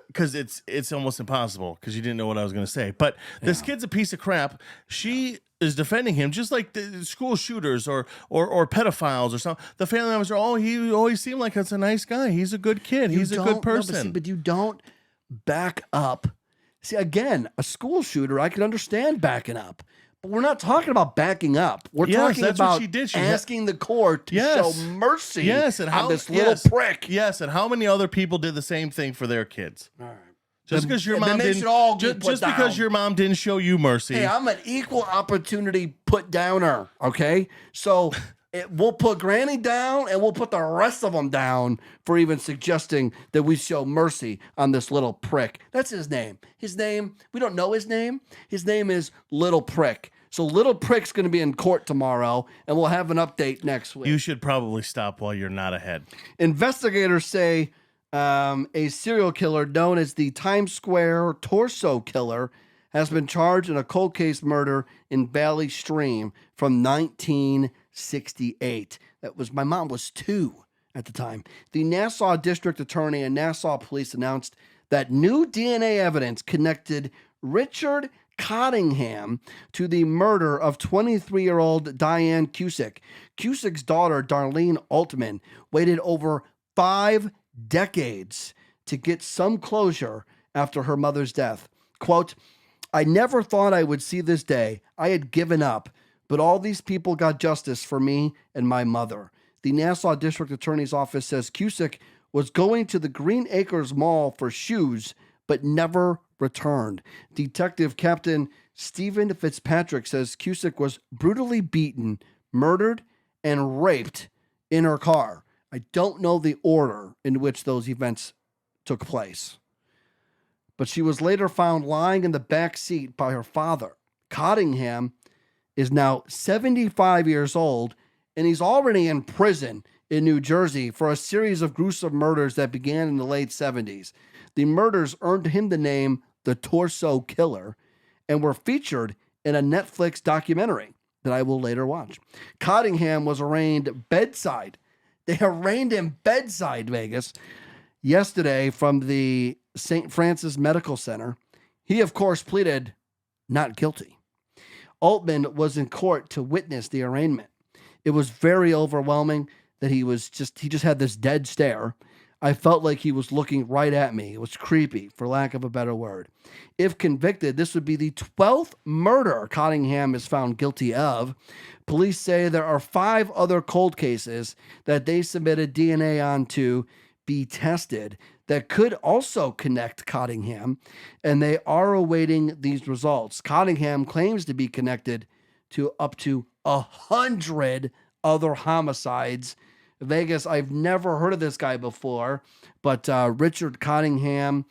because it's almost impossible because you didn't know what I was going to say. But this kid's a piece of crap. She is defending him, just like the school shooters or pedophiles or something. The family members are, he always seemed like it's a nice guy. He's a good kid. He's a good person. But you don't back up. See, again, a school shooter, I can understand backing up. But we're not talking about backing up. We're talking about what she did. asking the court to show mercy on this little prick. Yes, and how many other people did the same thing for their kids? All right. Just because your mom didn't, because your mom didn't show you mercy. Hey, I'm an equal opportunity put downer. Okay, so we'll put Granny down, and we'll put the rest of them down for even suggesting that we show mercy on this little prick. That's his name. His name, we don't know his name. His name is Little Prick. So Little Prick's going to be in court tomorrow, and we'll have an update next week. You should probably stop while you're not ahead. Investigators say a serial killer known as the Times Square Torso Killer has been charged in a cold case murder in Valley Stream from 1968. My mom was 2 at the time. The Nassau District Attorney and Nassau Police announced that new DNA evidence connected Richard Cottingham to the murder of 23-year-old Diane Cusick. Cusick's daughter, Darlene Altman, waited over 5 decades to get some closure after her mother's death. Quote, "I never thought I would see this day. I had given up, but all these people got justice for me and my mother." The Nassau District Attorney's Office says Cusick was going to the Green Acres Mall for shoes, but never returned. Detective Captain Stephen Fitzpatrick says Cusick was brutally beaten, murdered, and raped in her car. I don't know the order in which those events took place, but she was later found lying in the back seat by her father. Cottingham is now 75 years old, and he's already in prison in New Jersey for a series of gruesome murders that began in the late 70s. The murders earned him the name the Torso Killer and were featured in a Netflix documentary that I will later watch. Cottingham was arraigned bedside. They arraigned him bedside, Vegas, yesterday from the St. Francis Medical Center. He, of course, pleaded not guilty. Altman was in court to witness the arraignment. It was very overwhelming that he just had this dead stare. I felt like he was looking right at me. It was creepy, for lack of a better word. If convicted, this would be the 12th murder Cottingham is found guilty of. Police say there are 5 other cold cases that they submitted DNA on to be tested that could also connect Cottingham, and they are awaiting these results. Cottingham claims to be connected to up to 100 other homicides. Vegas, I've never heard of this guy before, but Richard Cottingham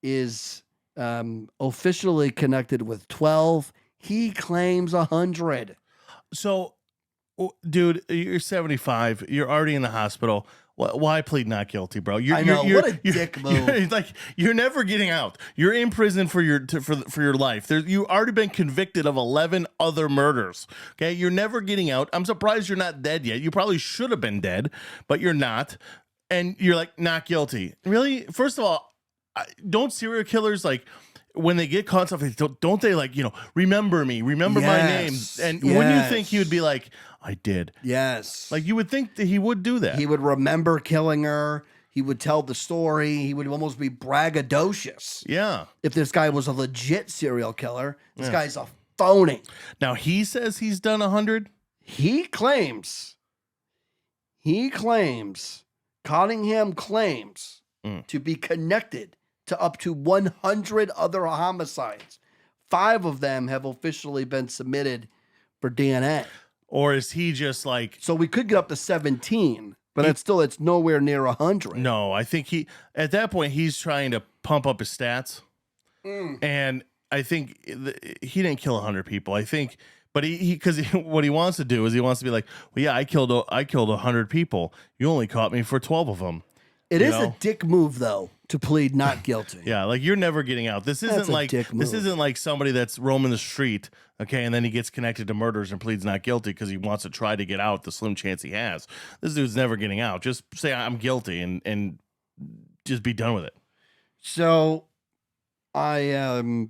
is officially connected with 12. He claims 100. So, dude, you're 75. You're already in the hospital. Why plead not guilty, bro? I know, what a dick move. You're never getting out. You're in prison for your life. You've already been convicted of 11 other murders. Okay, you're never getting out. I'm surprised you're not dead yet. You probably should have been dead, but you're not. And you're like, not guilty. Really? First of all, don't serial killers when they get caught, don't they remember me, remember my name? And when you think he would be like, I did. Yes. Like you would think that he would do that. He would remember killing her. He would tell the story. He would almost be braggadocious. Yeah. If this guy was a legit serial killer, this guy's a phony. Now he says he's done 100. He claims, Cottingham claims to be connected to up to 100 other homicides. 5 of them have officially been submitted for DNA. Or is he just like... So we could get up to 17, but it's nowhere near 100. No, I think at that point, he's trying to pump up his stats. And I think he didn't kill 100 people. I think, but because what he wants to do is he wants to be like, well, yeah, I killed 100 people. You only caught me for 12 of them. It you is know? a dick move, though, to plead not guilty. Yeah, like you're never getting out. This That's isn't a like dick this move. isn't like somebody that's roaming the street, okay, and then he gets connected to murders and pleads not guilty because he wants to try to get out. The slim chance he has. This dude's never getting out. Just say I'm guilty and just be done with it. So, I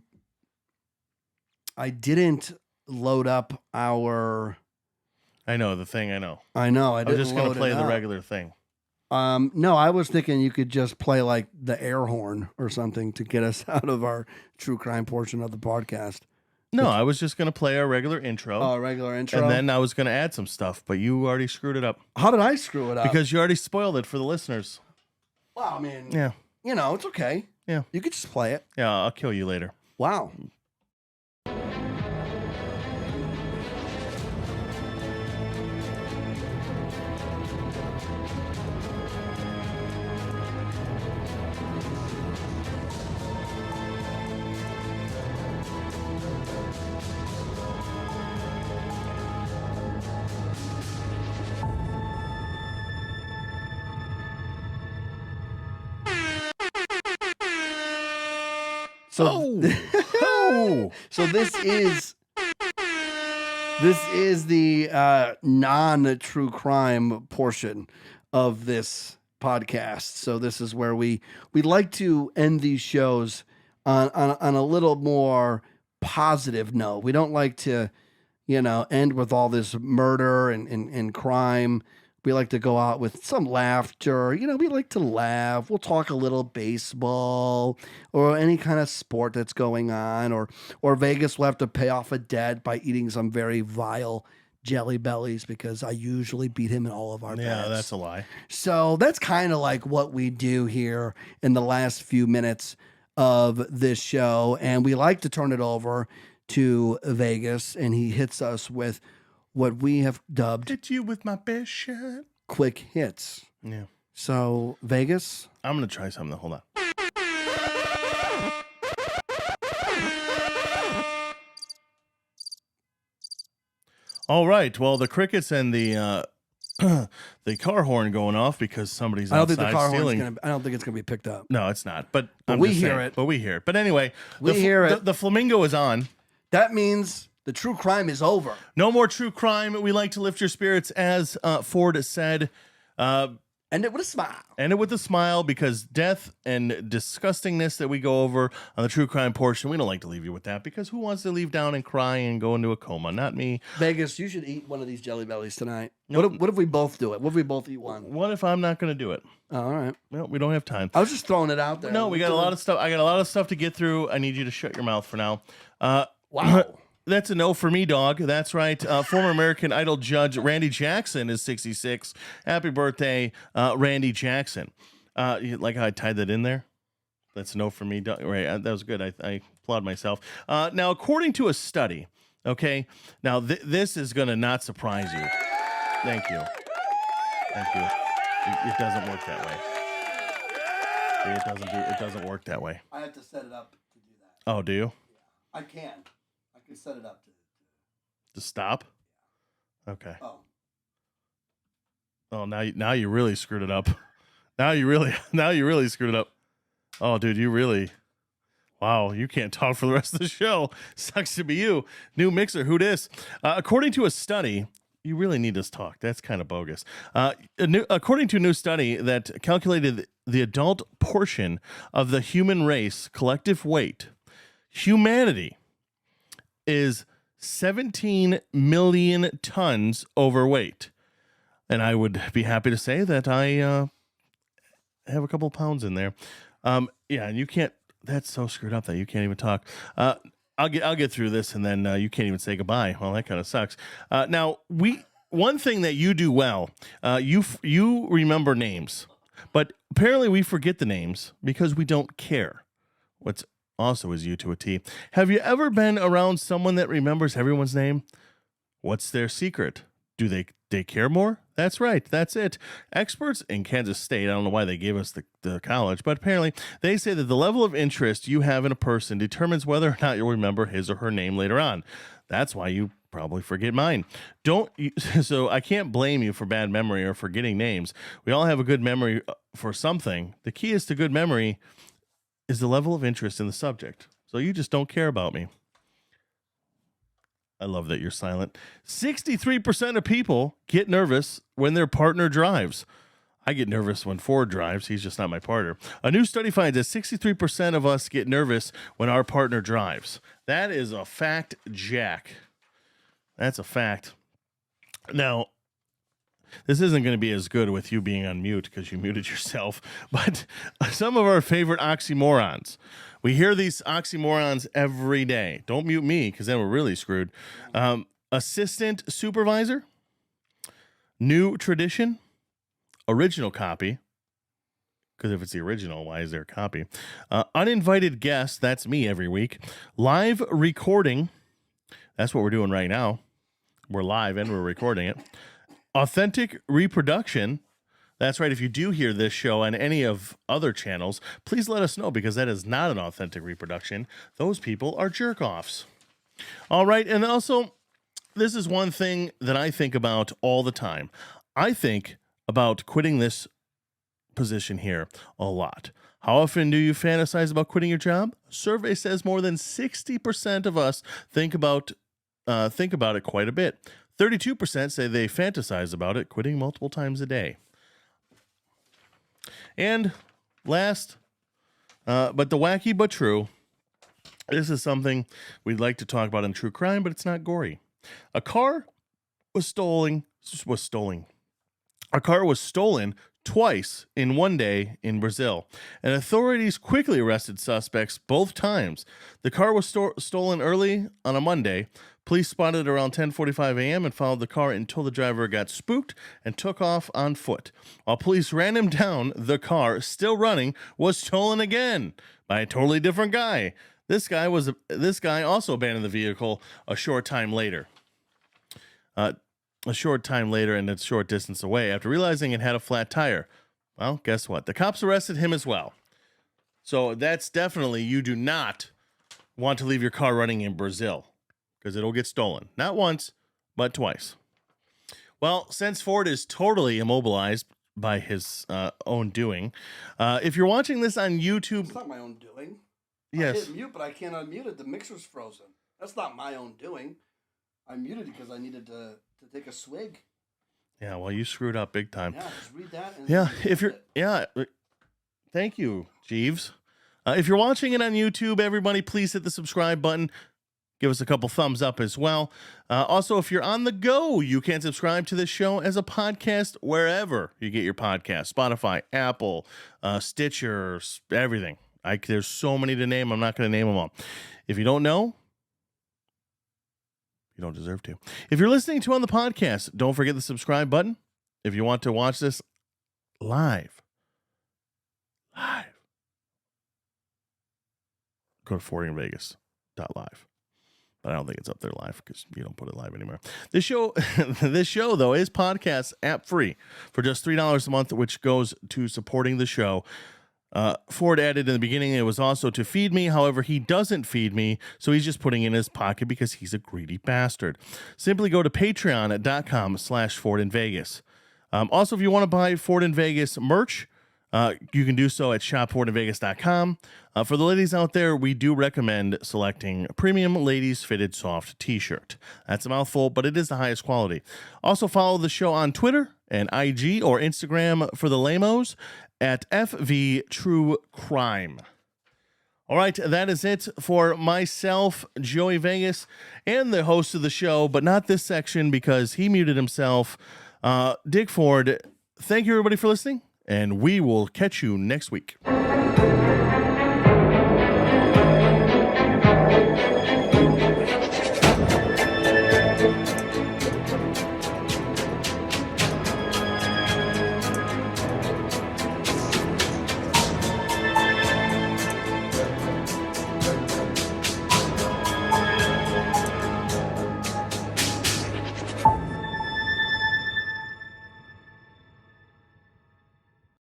didn't load up our. I know the thing. I know. I know. I I'm didn't. just gonna load play it the up. regular thing. No, I was thinking you could just play like the air horn or something to get us out of our true crime portion of the podcast. No, I was just gonna play our regular intro. Oh, regular intro. And then I was gonna add some stuff, but you already screwed it up How did I screw it up? because you already spoiled it for the listeners. Well, I mean, Yeah, it's okay. Yeah. You could just play it. yeah. I'll kill you later. Wow. So, Oh. so this is the non-true crime portion of this podcast. So this is where we like to end these shows on a little more positive note. We don't like to, end with all this murder and crime. We like to go out with some laughter. We like to laugh. We'll talk a little baseball or any kind of sport that's going on, or Vegas will have to pay off a debt by eating some very vile Jelly Bellies because I usually beat him in all of our bets. Yeah, that's a lie. So that's kind of like what we do here in the last few minutes of this show. And we like to turn it over to Vegas, and he hits us with what we have dubbed Hit you with my best shot. quick hits. Yeah. So, Vegas? I'm gonna try something. Hold on. All right. Well, the crickets and the the car horn going off because somebody's I don't think outside the car horn's stealing. going to, I don't think it's going to be picked up. No, it's not. But I'm we just hear saying, it. But we hear it. But anyway, We hear it. The flamingo is on. That means the true crime is over. No more true crime. We like to lift your spirits, as Ford said. And it with a smile. End it with a smile because death and disgustingness that we go over on the true crime portion, we don't like to leave you with that because who wants to leave down and cry and go into a coma? Not me. Vegas, you should eat one of these Jelly Bellies tonight. Nope. What if we both do it? What if we both eat one? What if I'm not going to do it? Oh, all right. Well, we don't have time. I was just throwing it out there. No, we got a lot of stuff. I got a lot of stuff to get through. I need you to shut your mouth for now. Wow. That's a no for me, dog. That's right. Former American Idol judge Randy Jackson is 66. Happy birthday, Randy Jackson. You like how I tied that in there? That's a no for me, dog. Right. That was good. I applaud myself. Now, according to a study, okay, now this is going to not surprise you. Thank you. Thank you. It doesn't work that way. It doesn't work that way. I have to set it up to do that. Oh, do you? I can set it up To stop? Okay. Oh. Oh, now you really screwed it up. Now you really screwed it up. Oh, dude, you really. Wow, you can't talk for the rest of the show. Sucks to be you. New mixer, who dis? According to a study, you really need this talk. That's kind of bogus. According to a new study that calculated the adult portion of the human race collective weight, humanity is 17 million tons overweight. And I would be happy to say that I have a couple pounds in there. Yeah, and you can't, that's so screwed up that you can't even talk. I'll get through this and then you can't even say goodbye. Well, that kind of sucks. Now, one thing that you do well, you remember names, but apparently we forget the names because we don't care. What's also is you to a T. Have you ever been around someone that remembers everyone's name? What's their secret? Do they care more? That's right. That's it. Experts in Kansas State, I don't know why they gave us the college, but apparently they say that the level of interest you have in a person determines whether or not you'll remember his or her name later on. That's why you probably forget mine. So I can't blame you for bad memory or forgetting names. We all have a good memory for something. The key is to good memory is the level of interest in the subject. So you just don't care about me. I love that you're silent. 63% of people get nervous when their partner drives. I get nervous when Ford drives. He's just not my partner. A new study finds that 63% of us get nervous when our partner drives. That is a fact, Jack. That's a fact. Now, this isn't going to be as good with you being on mute because you muted yourself, but some of our favorite oxymorons. We hear these oxymorons every day. Don't mute me because then we're really screwed. Assistant supervisor, new tradition, original copy, because if it's the original, why is there a copy? Uninvited guest, that's me every week. Live recording, that's what we're doing right now. We're live and we're recording it. Authentic reproduction. That's right. If you do hear this show on any of other channels, please let us know because that is not an authentic reproduction. Those people are jerk-offs. All right. And also, this is one thing that I think about all the time. I think about quitting this position here a lot. How often do you fantasize about quitting your job? Survey says more than 60% of us think about it quite a bit. 32% say they fantasize about it, quitting multiple times a day. And last, but the wacky but true, this is something we'd like to talk about in true crime, but it's not gory. A car was stolen. A car was stolen twice in one day in Brazil, and authorities quickly arrested suspects both times. The car was stolen early on a Monday. Police spotted it around 10:45 a.m. and followed the car until the driver got spooked and took off on foot. While police ran him down, the car, still running, was stolen again by a totally different guy. This guy also abandoned the vehicle a short time later. And a short distance away after realizing it had a flat tire. Well, guess what? The cops arrested him as well. So that's definitely, you do not want to leave your car running in Brazil because it'll get stolen. Not once, but twice. Well, since Ford is totally immobilized by his own doing, if you're watching this on YouTube... It's not my own doing. Yes. I hit mute, but I can't unmute it. The mixer's frozen. That's not my own doing. I muted it because I needed to take a swig. Yeah, well, you screwed up big time. Yeah, just read that. And thank you, Jeeves. If you're watching it on YouTube, everybody, please hit the subscribe button. Give us a couple thumbs up as well. Also, if you're on the go, you can subscribe to this show as a podcast wherever you get your podcast. Spotify, Apple, Stitcher, everything. There's so many to name. I'm not going to name them all. If you don't know, you don't deserve to. If you're listening to on the podcast, don't forget the subscribe button. If you want to watch this live, go to FordingVegas.live. But I don't think it's up there live because you don't put it live anymore. This show, though, is podcast app free for just $3 a month, which goes to supporting the show. Ford added in the beginning it was also to feed me. However, he doesn't feed me, so he's just putting it in his pocket because he's a greedy bastard. Simply go to patreon.com/FordInVegas. Also, if you want to buy Ford in Vegas merch, you can do so at shopFordInVegas.com. For the ladies out there, we do recommend selecting a premium ladies fitted soft t-shirt. That's a mouthful, but it is the highest quality. Also, follow the show on Twitter and IG or Instagram for the lamos at FV True Crime. All right, that is it for myself, Joey Vegas, and the host of the show, but not this section because he muted himself. Dick Ford, thank you everybody for listening, and we will catch you next week.